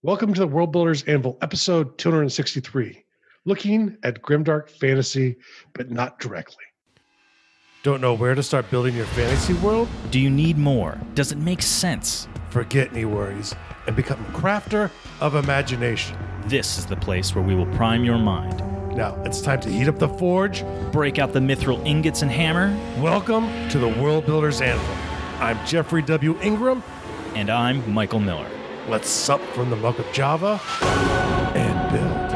Welcome to the World Builders Anvil, episode 263, looking at grimdark fantasy, but not directly. Don't know where to start building your fantasy world? Do you need more? Does it make sense? Forget any worries and become a crafter of imagination. This is the place where we will prime your mind. Now, it's time to heat up the forge. Break out the mithril ingots and hammer. Welcome to the World Builders Anvil. I'm Jeffrey W. Ingram. And I'm Michael Miller. Let's sup from the mug of Java and build.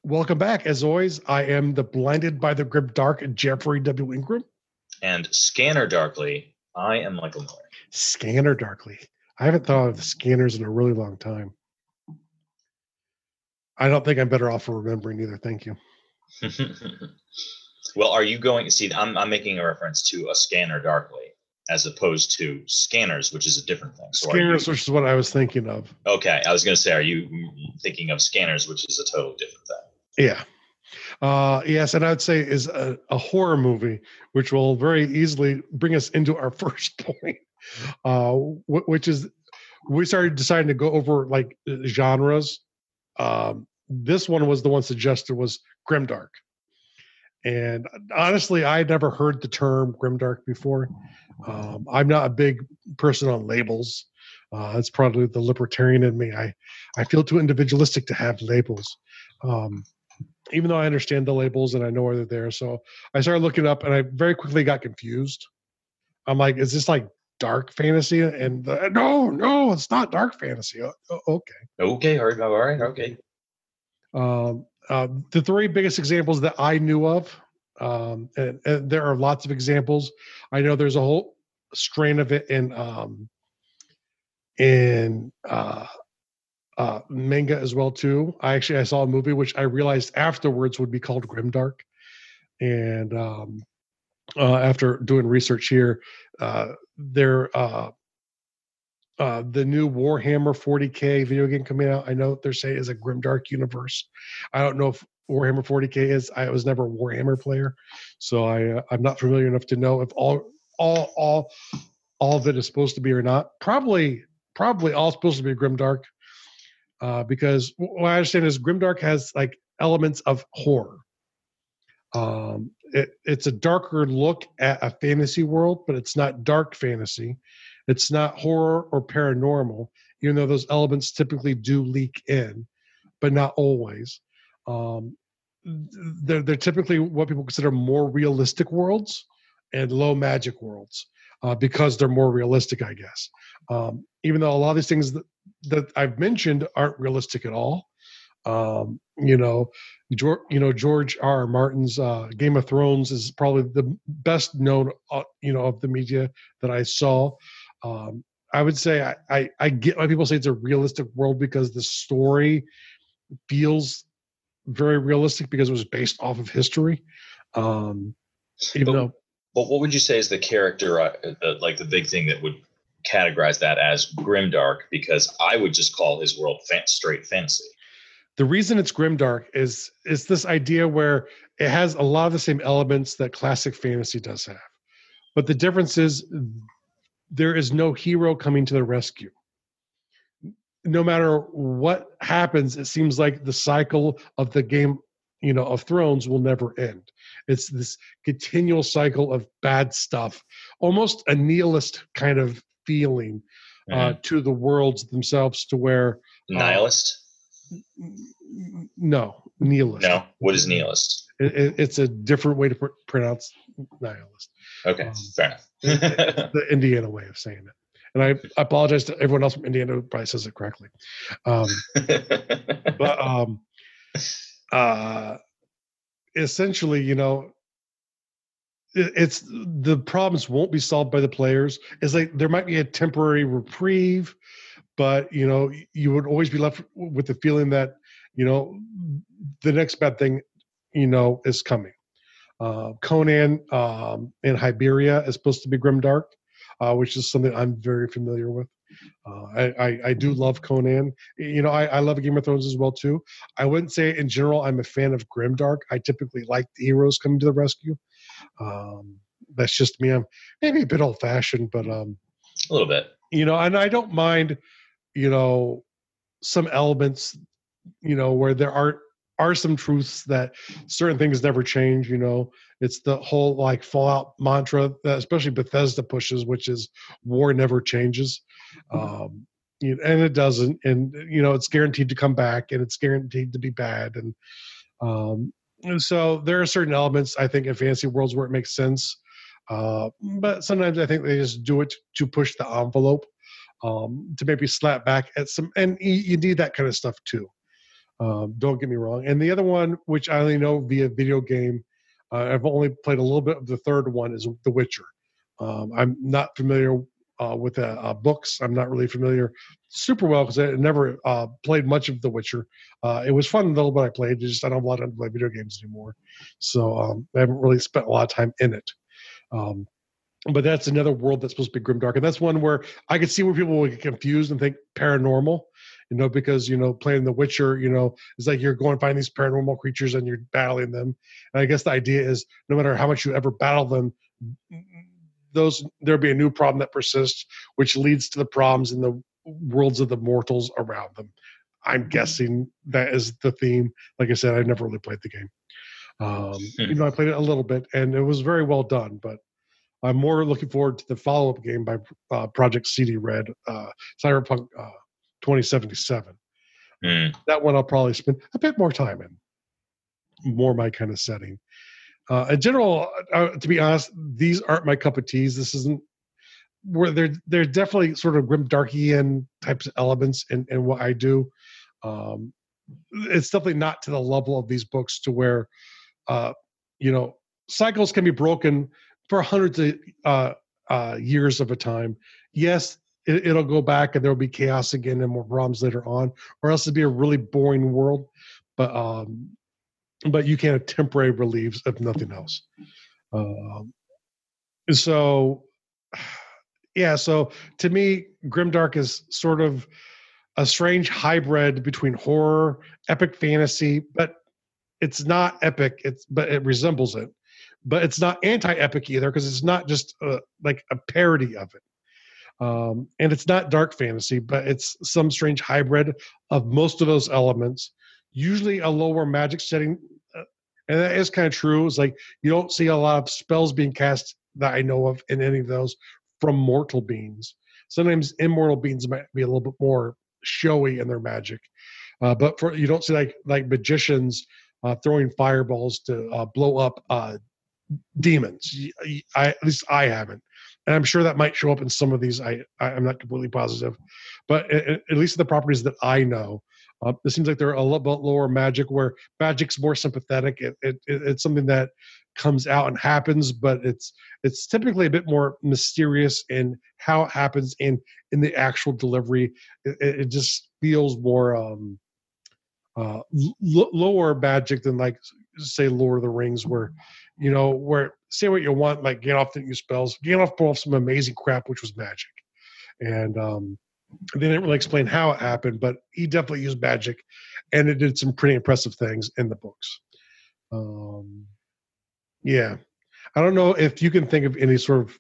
Welcome back. As always, I am the blinded by the grimdark Jeffrey W. Ingram. And Scanner Darkly, I am Michael Miller. Scanner Darkly. I haven't thought of the scanners in a really long time. I don't think I'm better off for remembering either. Thank you. Well, are you going to see? I'm making a reference to a Scanner Darkly as opposed to scanners, which is a different thing. So scanners, which is what I was thinking of. Okay, I was going to say, are you thinking of scanners, which is a totally different thing? Yeah. Yes, and I would say is a horror movie, which will very easily bring us into our first point, which is we started deciding to go over like genres. This one was the one suggested was grimdark. And honestly, I had never heard the term grimdark before. I'm not a big person on labels. It's probably the libertarian in me. I feel too individualistic to have labels. Even though I understand the labels and I know where they're there. So I started looking up and I very quickly got confused. I'm like, is this like dark fantasy? And no, it's not dark fantasy. Okay. Okay. All right. Okay. The three biggest examples that I knew of, and there are lots of examples. I know there's a whole strain of it in manga as well too. I saw a movie which I realized afterwards would be called Grimdark, and after doing research here, the new Warhammer 40K video game coming out, I know they're saying is a grimdark universe. I don't know if Warhammer 40K is. I was never a Warhammer player, so I'm not familiar enough to know if all of it is supposed to be or not. Probably all supposed to be grimdark, because what I understand is grimdark has like elements of horror. It's a darker look at a fantasy world, but it's not dark fantasy. It's not horror or paranormal, even though those elements typically do leak in, but not always. They're typically what people consider more realistic worlds and low magic worlds, because they're more realistic, I guess. Even though a lot of these things that I've mentioned aren't realistic at all. George R. R. Martin's Game of Thrones is probably the best known, of the media that I saw. I would say I get why people say it's a realistic world because the story feels very realistic because it was based off of history. But what would you say is the character, the big thing that would categorize that as grimdark? Because I would just call his world straight fantasy. The reason it's grimdark is this idea where it has a lot of the same elements that classic fantasy does have, but the difference is there is no hero coming to the rescue. No matter what happens, it seems like the cycle of the Game, of Thrones will never end. It's this continual cycle of bad stuff, almost a nihilist kind of feeling to the worlds themselves, to where nihilist. No, nihilist. No, what is nihilist? It's a different way to pronounce nihilist. Okay, fair enough. The Indiana way of saying it. And I apologize to everyone else from Indiana who probably says it correctly. Essentially, it's the problems won't be solved by the players. It's like there might be a temporary reprieve, but you would always be left with the feeling that the next bad thing is coming. Conan in Hiberia is supposed to be grimdark, which is something I'm very familiar with. I do love Conan. I love Game of Thrones as well too. I wouldn't say in general I'm a fan of grimdark. I typically like the heroes coming to the rescue. That's just me. I'm maybe a bit old-fashioned, but A little bit. And I don't mind, some elements, where there are some truths that certain things never change. It's the whole like Fallout mantra that especially Bethesda pushes, which is war never changes. And it doesn't. And, it's guaranteed to come back and it's guaranteed to be bad. And so there are certain elements, I think, in fantasy worlds where it makes sense. But sometimes I think they just do it to push the envelope, to maybe slap back at some, and you need that kind of stuff too. Don't get me wrong. And the other one, which I only know via video game, I've only played a little bit of the third one, is The Witcher. I'm not familiar with the books. I'm not really familiar super well because I never played much of The Witcher. It was fun the little bit I played. I don't have a lot of time to play video games anymore. So I haven't really spent a lot of time in it. But that's another world that's supposed to be grimdark. And that's one where I could see where people would get confused and think paranormal, because, playing The Witcher, it's like you're going to find these paranormal creatures and you're battling them. And I guess the idea is no matter how much you ever battle them, there'll be a new problem that persists, which leads to the problems in the worlds of the mortals around them. I'm guessing that is the theme. Like I said, I never really played the game. I played it a little bit and it was very well done, but I'm more looking forward to the follow-up game by Project CD Red, Cyberpunk 2077. That one I'll probably spend a bit more time in. More my kind of setting. In general, to be honest, these aren't my cup of teas. This isn't where they're definitely sort of grimdarkian types of elements in what I do. It's definitely not to the level of these books to where, cycles can be broken for hundreds of years of a time. Yes, it'll go back and there'll be chaos again and more problems later on, or else it'd be a really boring world. But you can have temporary reliefs if nothing else. So to me, grimdark is sort of a strange hybrid between horror, epic fantasy, but it's not epic. But it resembles it. But it's not anti-epic either because it's not just like a parody of it. And it's not dark fantasy, but it's some strange hybrid of most of those elements. Usually a lower magic setting, and that is kind of true. It's like you don't see a lot of spells being cast that I know of in any of those from mortal beings. Sometimes immortal beings might be a little bit more showy in their magic, but you don't see like magicians throwing fireballs to blow up demons. At least I haven't, and I'm sure that might show up in some of these. I'm not completely positive, but at least the properties that I know, it seems like they're a little bit lower magic, where magic's more sympathetic. It's something that comes out and happens, but it's typically a bit more mysterious in how it happens and in the actual delivery. It just feels more lower magic than like say Lord of the Rings, where where say what you want, like Gandalf didn't use spells. Gandalf pulled off some amazing crap, which was magic, and they didn't really explain how it happened, but he definitely used magic, and it did some pretty impressive things in the books. Yeah, I don't know if you can think of any sort of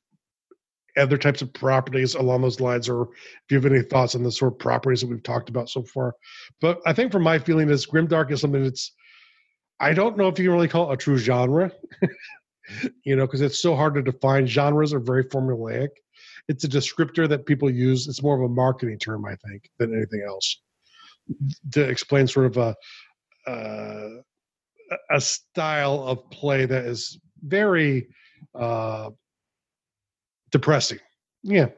other types of properties along those lines, or if you have any thoughts on the sort of properties that we've talked about so far. But I think from my feeling is grimdark is something that's, I don't know if you can really call it a true genre, because it's so hard to define. Genres are very formulaic. It's a descriptor that people use. It's more of a marketing term, I think, than anything else, to explain sort of a style of play that is very depressing. Yeah,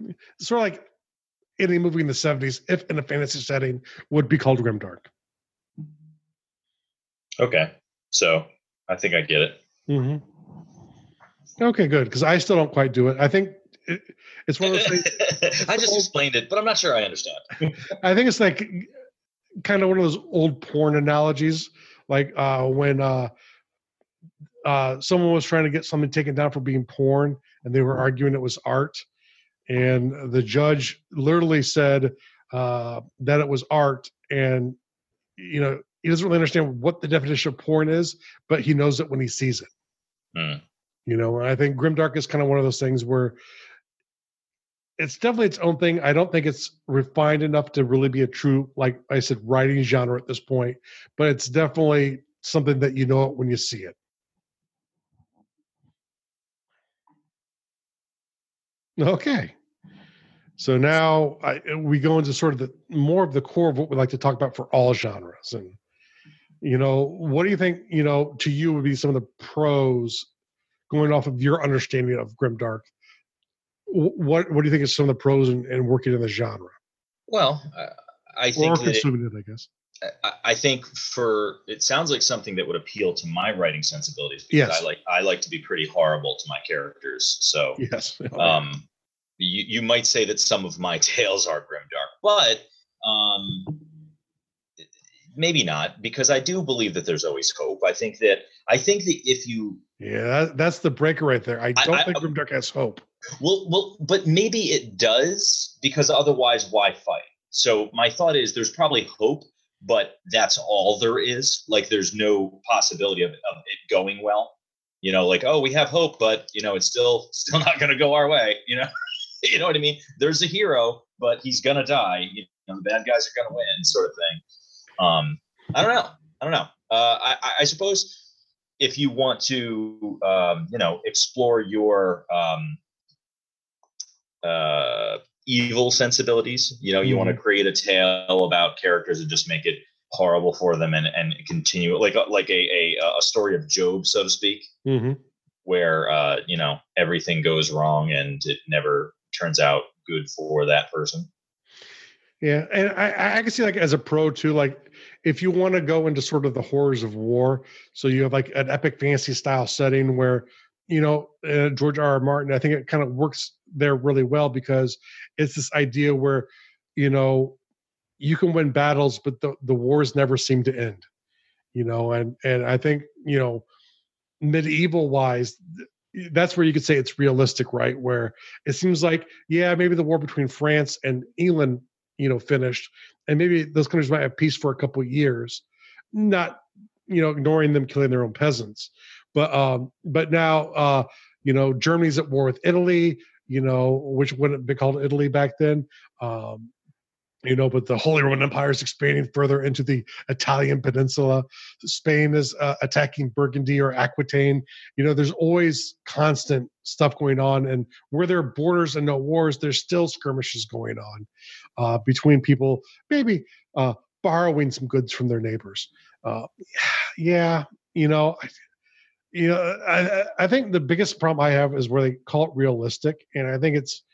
sort of like any movie in the 70s, if in a fantasy setting, would be called grimdark. Okay, so I think I get it. Mm-hmm. Okay, good, because I still don't quite do it. I think it's one of those things. I just explained it, but I'm not sure I understand. I think it's like kind of one of those old porn analogies, like when someone was trying to get something taken down for being porn, and they were arguing it was art, and the judge literally said that it was art, and he doesn't really understand what the definition of porn is, but he knows it when he sees it. And I think grimdark is kind of one of those things where it's definitely its own thing. I don't think it's refined enough to really be a true, like I said, writing genre at this point, but it's definitely something that you know it when you see it. Okay. So now we go into sort of the more of the core of what we like to talk about for all genres. And, what do you think, to you would be some of the pros going off of your understanding of Grimdark? What do you think is some of the pros in working in the genre? Well, I think or consuming it, I guess. I think it sounds like something that would appeal to my writing sensibilities, because Yes. I like to be pretty horrible to my characters. So Yes. you might say that some of my tales are grimdark, but maybe not, because I do believe that there's always hope. I think that if you that's the breaker right there. I don't think Grimdark has hope. Well, but maybe it does, because otherwise, why fight? So my thought is, there's probably hope, but that's all there is. Like, there's no possibility of it going well. Like, oh, we have hope, but it's still not going to go our way. You know what I mean? There's a hero, but he's going to die. The bad guys are going to win, sort of thing. I don't know. I suppose if you want to, explore your evil sensibilities, you want to create a tale about characters and just make it horrible for them and continue like a story of Job, so to speak, where everything goes wrong and it never turns out good for that person. Yeah, and I can see, like, as a pro too, like, if you want to go into sort of the horrors of war, so you have like an epic fantasy style setting where George R.R. Martin, I think it kind of works there really well, because it's this idea where you can win battles, but the wars never seem to end. And I think medieval wise, that's where you could say it's realistic, right? Where it seems like, yeah, maybe the war between France and England finished, and maybe those countries might have peace for a couple of years, not ignoring them killing their own peasants, but now Germany's at war with Italy, which wouldn't be called Italy back then. But the Holy Roman Empire is expanding further into the Italian peninsula. Spain is attacking Burgundy or Aquitaine. There's always constant stuff going on. And where there are borders and no wars, there's still skirmishes going on between people, maybe borrowing some goods from their neighbors. I think the biggest problem I have is where they call it realistic. And I think it's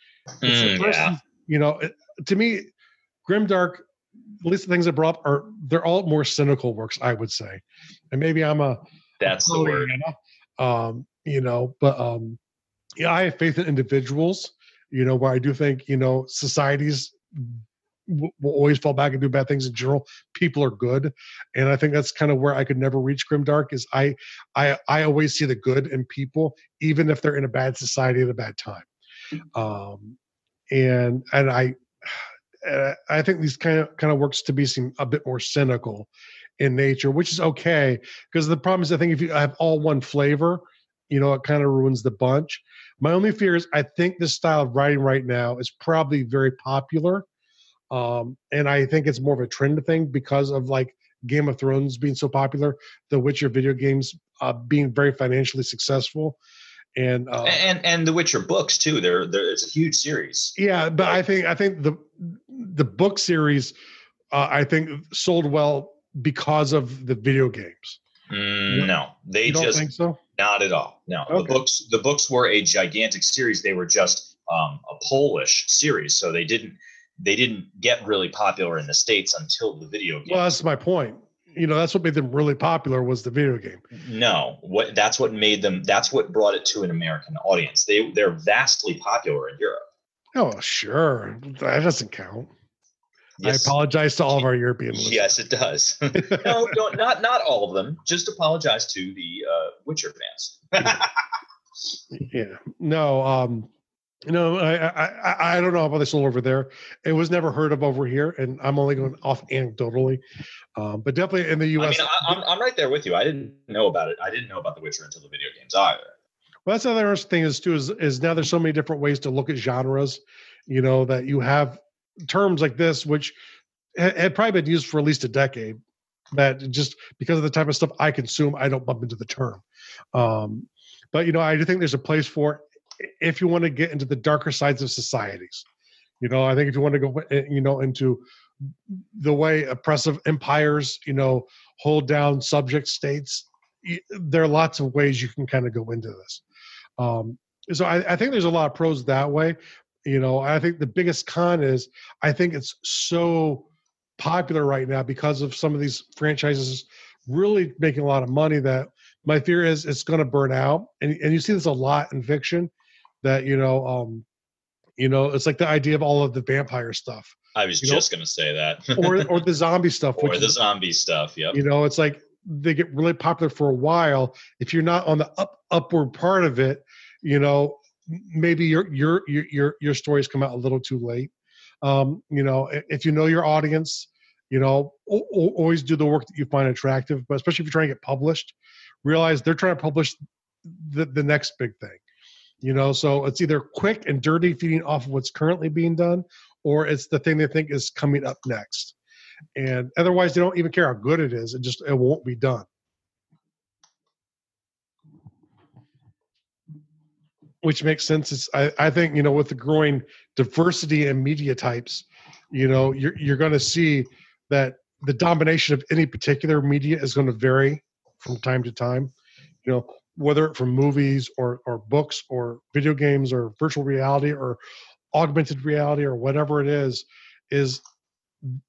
to me, Grimdark, at least the things I brought up, they're all more cynical works, I would say. And maybe that's the word. I have faith in individuals, where I do think, societies will always fall back and do bad things in general. People are good. And I think that's kind of where I could never reach Grimdark, is I always see the good in people, even if they're in a bad society at a bad time. And I think these kind of works to be seen a bit more cynical in nature, which is okay, because the problem is, I think if you have all one flavor, it kind of ruins the bunch. My only fear is, I think this style of writing right now is probably very popular, and I think it's more of a trend thing because of like Game of Thrones being so popular, the Witcher video games being very financially successful. And the Witcher books too. It's a huge series. Yeah, but I think the book series I think sold well because of the video games. No, they don't think so. Not at all. No, okay. The books were a gigantic series. They were just a Polish series, so they didn't get really popular in the States until the video game. Well, that's my point. That's what made them really popular, was the video game. No, that's what brought it to an American audience. They're vastly popular in Europe. Oh, sure. That doesn't count. Yes. I apologize to all of our European listeners. Yes, it does. No, not all of them. Just apologize to the Witcher fans. Yeah. No, I don't know about this all over there. It was never heard of over here, and I'm only going off anecdotally. But definitely in the U.S. I mean, I'm right there with you. I didn't know about it. I didn't know about The Witcher until the video games either. Well, that's the other interesting thing is now there's so many different ways to look at genres. that you have terms like this, which had probably been used for at least a decade, that just because of the type of stuff I consume, I don't bump into the term. But I do think there's a place for it if you want to get into the darker sides of societies. I think if you want to go, into the way oppressive empires, hold down subject states, there are lots of ways you can kind of go into this. So I think there's a lot of pros that way. I think the biggest con is I think it's so popular right now because of some of these franchises really making a lot of money that my fear is it's going to burn out. And you see this a lot in fiction that, it's like the idea of all of the vampire stuff. I was just going to say that. or the zombie stuff. Or the zombie stuff, yep. It's like they get really popular for a while. If you're not on the upward part of it, maybe your stories come out a little too late. If you know your audience, always do the work that you find attractive, but especially if you're trying to get published, realize they're trying to publish the next big thing. So it's either quick and dirty, feeding off of what's currently being done, or it's the thing they think is coming up next. And otherwise they don't even care how good it is. It won't be done. Which makes sense. I think, with the growing diversity in media types, you're going to see that the domination of any particular media is going to vary from time to time, whether from movies or books or video games or virtual reality or augmented reality or whatever it is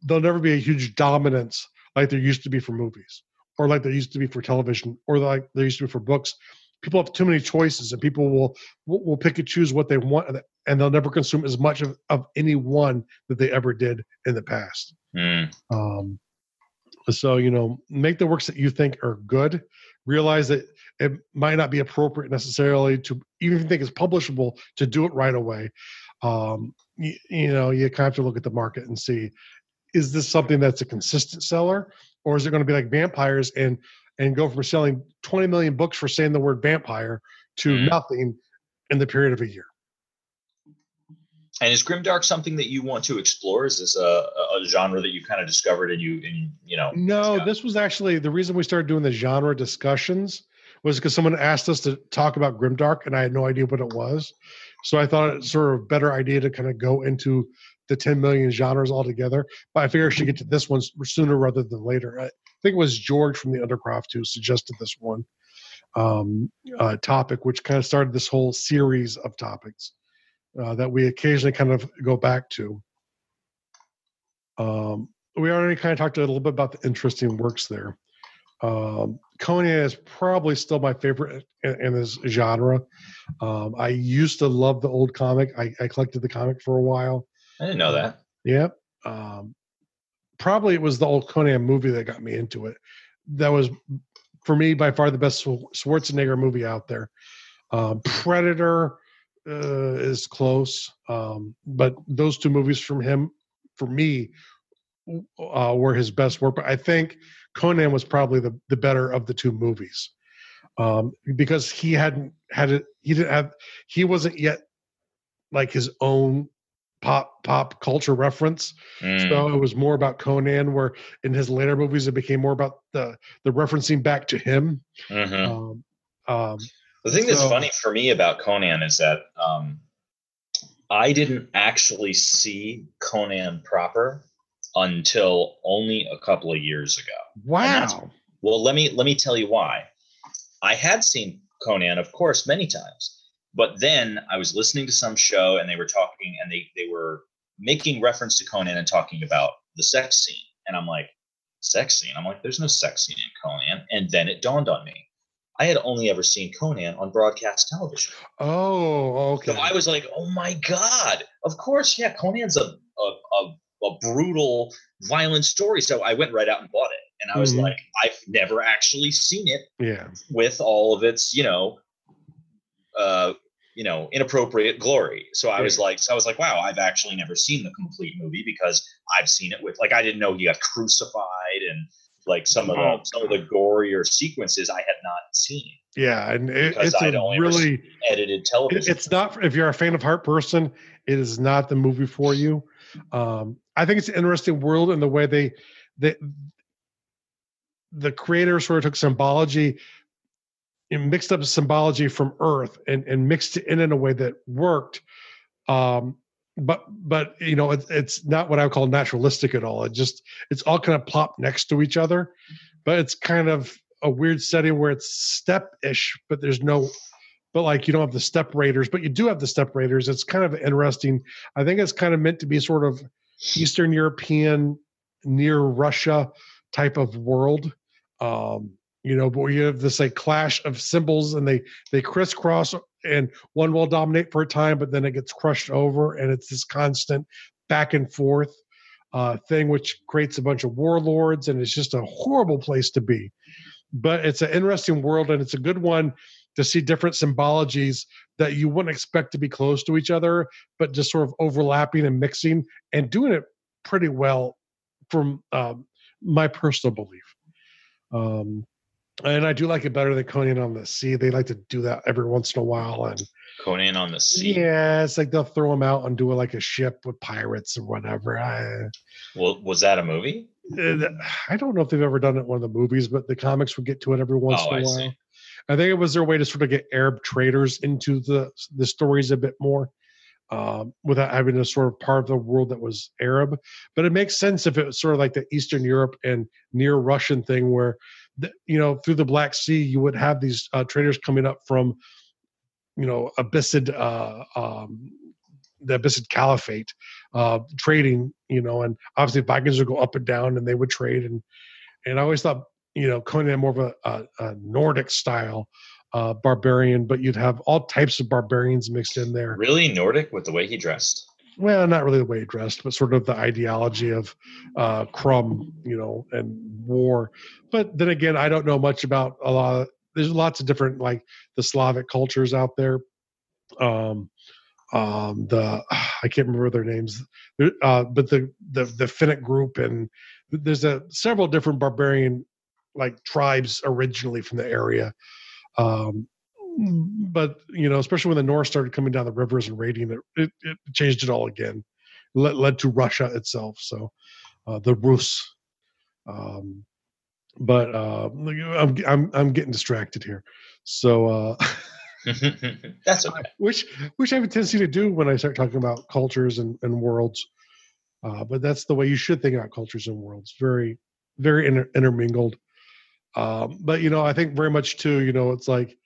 there'll never be a huge dominance like there used to be for movies or like there used to be for television or like there used to be for books. People have too many choices and people will pick and choose what they want and they'll never consume as much of any one that they ever did in the past. So, make the works that you think are good, realize that it might not be appropriate necessarily to even if you think it's publishable to do it right away. You kind of have to look at the market and see, is this something that's a consistent seller or is it going to be like vampires and go from selling 20 million books for saying the word vampire to nothing in the period of a year? And is Grimdark something that you want to explore? Is this a genre that you kind of discovered No, this was actually the reason we started doing the genre discussions was because someone asked us to talk about Grimdark and I had no idea what it was. So I thought it's sort of a better idea to kind of go into the 10 million genres altogether. But I figured I should get to this one sooner rather than later. I think it was George from the Undercroft who suggested this one topic, which kind of started this whole series of topics that we occasionally kind of go back to. We already kind of talked a little bit about the interesting works there. Conan is probably still my favorite in this genre. I used to love the old comic. I collected the comic for a while. I didn't know that. Yeah. Probably it was the old Conan movie that got me into it. That was, for me, by far the best Schwarzenegger movie out there. Predator is close. But those two movies from him, for me, were his best work. But I think Conan was probably the better of the two movies because he hadn't had it. He wasn't yet like his own pop culture reference. So it was more about Conan, where in his later movies it became more about the referencing back to him. The thing that's funny for me about Conan is that I didn't actually see Conan proper until only a couple of years ago. Wow. Well, let me tell you why. I had seen Conan, of course, many times. But then I was listening to some show and they were talking and they were making reference to Conan and talking about the sex scene. And I'm like, sex scene? I'm like, there's no sex scene in Conan. And then it dawned on me. I had only ever seen Conan on broadcast television. Oh, okay. So I was like, oh my God, of course. Yeah, Conan's a brutal, violent story. So I went right out and bought it. And I was like, I've never actually seen it with all of its, inappropriate glory. So I was like, wow, I've actually never seen the complete movie because I've seen it with I didn't know he got crucified and like some of the gorier sequences I had not seen. Yeah, and it's a really edited television. It's not, if you're a fan of Hart person, it is not the movie for you. I think it's an interesting world in the way the creator sort of took symbology and mixed up symbology from Earth and mixed it in a way that worked. But it's not what I would call naturalistic at all. It's all kind of plopped next to each other, but it's kind of a weird setting where it's step-ish, but like you don't have the step raiders, but you do have the step raiders. It's kind of interesting. I think it's kind of meant to be sort of Eastern European, near Russia type of world. But you have this like clash of symbols, and they crisscross, and one will dominate for a time, but then it gets crushed over, and it's this constant back and forth thing, which creates a bunch of warlords, and it's just a horrible place to be. But it's an interesting world, and it's a good one to see different symbologies that you wouldn't expect to be close to each other, but just sort of overlapping and mixing and doing it pretty well from my personal belief. And I do like it better than Conan on the Sea. They like to do that every once in a while. And Conan on the Sea. Yeah, it's like they'll throw them out and do like a ship with pirates or whatever. Well, was that a movie? I don't know if they've ever done it in one of the movies, but the comics would get to it every once in a while. See. I think it was their way to sort of get Arab traders into the stories a bit more, without having a sort of part of the world that was Arab. But it makes sense if it was sort of like the Eastern Europe and near Russian thing where, through the Black Sea, you would have these traders coming up from, Abbasid, the Abbasid Caliphate, trading, and obviously Vikings would go up and down and they would trade. And I always thought, Conan had more of a Nordic style barbarian, but you'd have all types of barbarians mixed in there. Really Nordic with the way he dressed? Well, not really the way he dressed, but sort of the ideology of Crumb, and war. But then again, I don't know much about there's lots of different, like the Slavic cultures out there. I can't remember their names, but the Finnic group, and there's several different barbarian like tribes originally from the area. But especially when the Norse started coming down the rivers and raiding it changed it all again. Led to Russia itself. So the Rus. But I'm getting distracted here. So that's okay. Which I have a tendency to do when I start talking about cultures and worlds. But that's the way you should think about cultures and worlds. Very, very intermingled. But I think very much too, it's like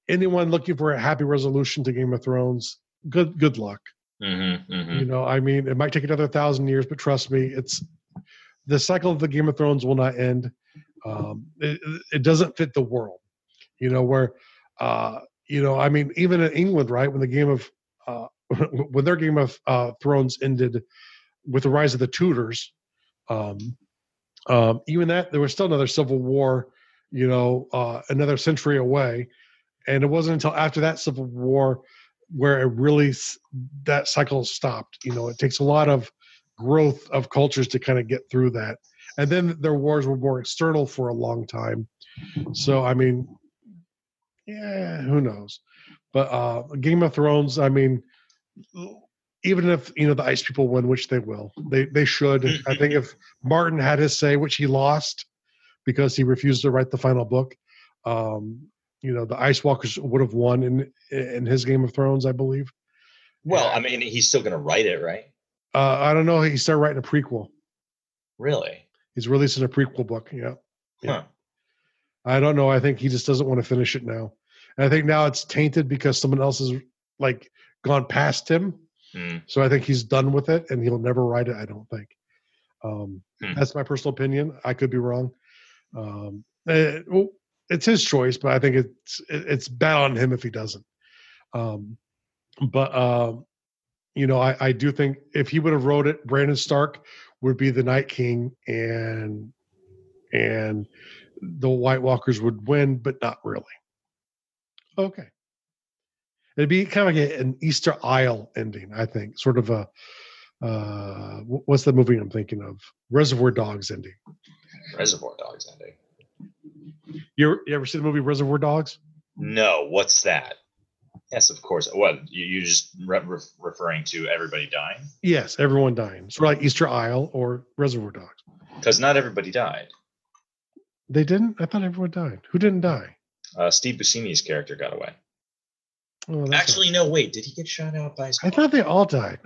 anyone looking for a happy resolution to Game of Thrones, good luck. Mm-hmm, mm-hmm. I mean, it might take another 1,000 years, but trust me, it's the cycle of the Game of Thrones will not end. It doesn't fit the world, where, I mean, even in England, right, when the Game of, when their Game of Thrones ended with the rise of the Tudors, even that there was still another civil war, another century away. And it wasn't until after that civil war where it really, that cycle stopped. It takes a lot of growth of cultures to kind of get through that. And then their wars were more external for a long time. So, I mean, yeah, who knows? But Game of Thrones, I mean, even if, the Ice People win, which they will, they should. I think if Martin had his say, which he lost because he refused to write the final book, the Ice Walkers would have won in his Game of Thrones, I believe. Well, I mean, he's still going to write it, right? I don't know. He started writing a prequel. Really? He's releasing a prequel book. Yeah. Huh. I don't know. I think he just doesn't want to finish it now. And I think now it's tainted because someone else has like gone past him. So I think he's done with it and he'll never write it, I don't think. That's my personal opinion. I could be wrong. It's his choice, but I think it's bad on him if he doesn't. But I do think if he would have wrote it, Brandon Stark would be the Night King and the White Walkers would win, but not really. Okay. It'd be kind of like an Easter Isle ending, I think. Sort of a, what's the movie I'm thinking of? Reservoir Dogs ending. Reservoir Dogs ending. You ever see the movie Reservoir Dogs? No, what's that? Yes, of course. What you just referring to everybody dying? Yes, everyone dying. Sort of like Easter Isle or Reservoir Dogs. Because not everybody died. They didn't? I thought everyone died. Who didn't die? Steve Buscemi's character got away. Oh, actually, no, wait. Did he get shot out by his car? I thought they all died.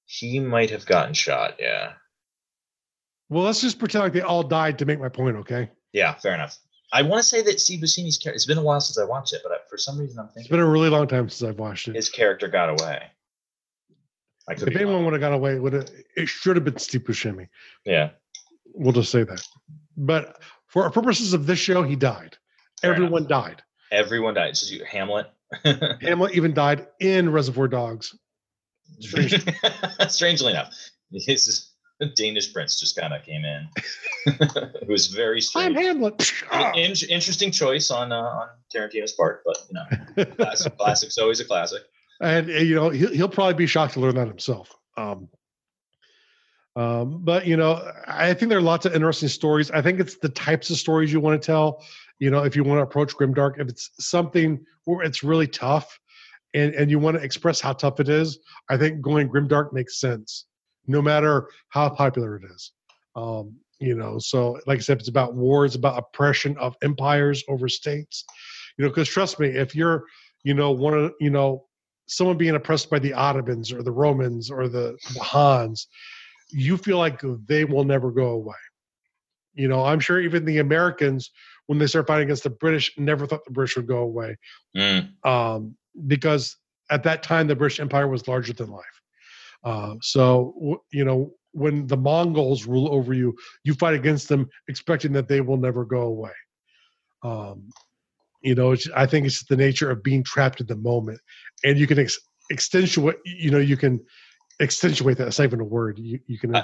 He might have gotten shot, yeah. Well, let's just pretend like they all died to make my point, okay? Yeah, fair enough. I want to say that Steve Buscemi's character, it's been a while since I watched it, but for some reason I'm thinking... It's been a really long time since I've watched it. His character got away. If anyone would have got away, it should have been Steve Buscemi. Yeah. We'll just say that. But for our purposes of this show, he died. Everyone died. Everyone died. So Hamlet. Hamlet even died in Reservoir Dogs. Strangely enough. His Danish prince just kind of came in. It was very strange. I'm Hamlet. Interesting choice on Tarantino's part, but classic's always a classic. And he'll probably be shocked to learn that himself. But I think there are lots of interesting stories. I think it's the types of stories you want to tell. If you want to approach Grimdark, if it's something where it's really tough, and you want to express how tough it is, I think going Grimdark makes sense, no matter how popular it is. So like I said, it's about wars, about oppression of empires over states. Because trust me, if you're, someone being oppressed by the Ottomans or the Romans or the Hans, you feel like they will never go away. I'm sure even the Americans, when they start fighting against the British, never thought the British would go away. Because at that time, the British Empire was larger than life. When the Mongols rule over you, you fight against them expecting that they will never go away. I think it's the nature of being trapped in the moment. And you can extenuate, you can accentuate that. That's not even a word. You can.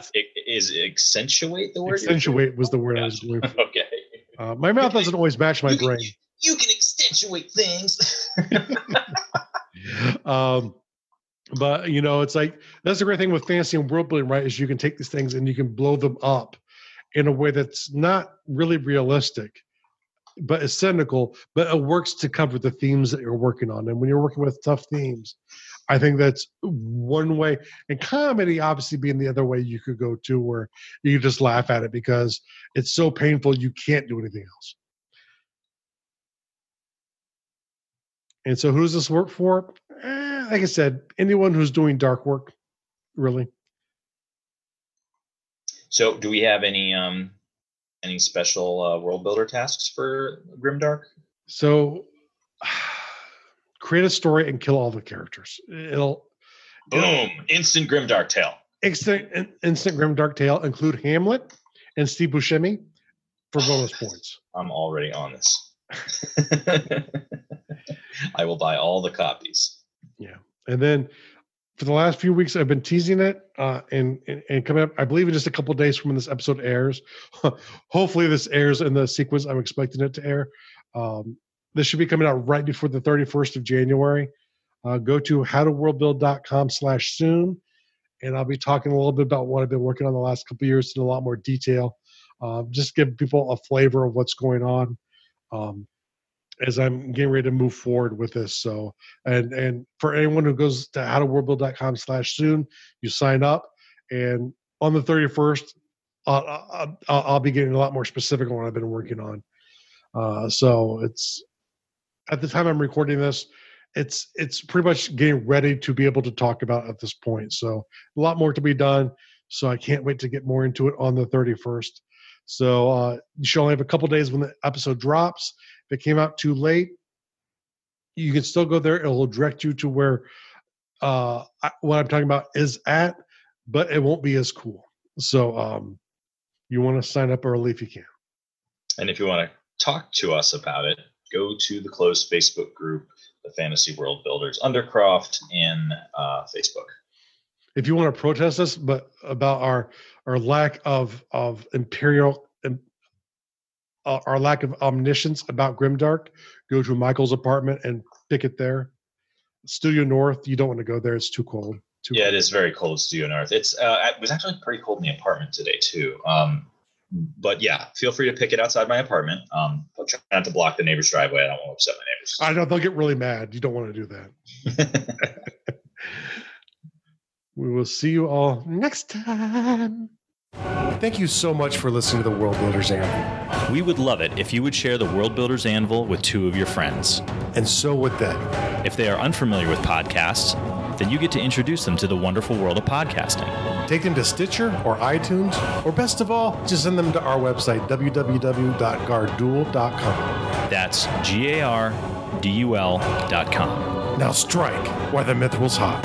Is accentuate the word? Accentuate was the word I was going for. Okay. My mouth doesn't always match my brain. You can accentuate things. But it's like, that's the great thing with fantasy and world building, right? Is you can take these things and you can blow them up in a way that's not really realistic, but it's cynical, but it works to cover the themes that you're working on. And when you're working with tough themes, I think that's one way. And comedy, obviously, being the other way you could go to, where you can just laugh at it because it's so painful you can't do anything else. And so who does this work for? Like I said, anyone who's doing dark work, really. So do we have any special world builder tasks for Grimdark? So create a story and kill all the characters. Boom! Instant Grimdark tale. Instant Grimdark tale. Include Hamlet and Steve Buscemi for bonus points. I'm already on this. I will buy all the copies. Yeah. And then for the last few weeks, I've been teasing it and coming up, I believe in just a couple of days from when this episode airs. Hopefully this airs in the sequence I'm expecting it to air. This should be coming out right before the 31st of January. Go to howtoworldbuild.com/soon. And I'll be talking a little bit about what I've been working on the last couple of years in a lot more detail. Just give people a flavor of what's going on. As I'm getting ready to move forward with this. So, and for anyone who goes to howtoworldbuild.com/soon, you sign up, and on the 31st, I'll be getting a lot more specific on what I've been working on. So it's, at the time I'm recording this, it's pretty much getting ready to be able to talk about at this point. So a lot more to be done. So I can't wait to get more into it on the 31st. So you should only have a couple days when the episode drops. If it came out too late, you can still go there. It will direct you to where what I'm talking about is at, but it won't be as cool. So you want to sign up early if you can. And if you want to talk to us about it, go to the closed Facebook group, the Fantasy World Builders Undercroft in Facebook. If you want to protest us, but about our lack of imperial, our lack of omniscience about Grimdark, go to Michael's apartment and pick it there. Studio North, you don't want to go there; it's too cold. It is very cold. Studio North. It was actually pretty cold in the apartment today too. But yeah, feel free to pick it outside my apartment. But try not to block the neighbor's driveway. I don't want to upset my neighbors. I know they'll get really mad. You don't want to do that. We will see you all next time. Thank you so much for listening to the World Builders Anvil. We would love it if you would share the World Builders Anvil with 2 of your friends. And so would they. If they are unfamiliar with podcasts, then you get to introduce them to the wonderful world of podcasting. Take them to Stitcher or iTunes, or best of all, just send them to our website, www.gardul.com. That's GARDUL.com. Now strike while the mithril's hot.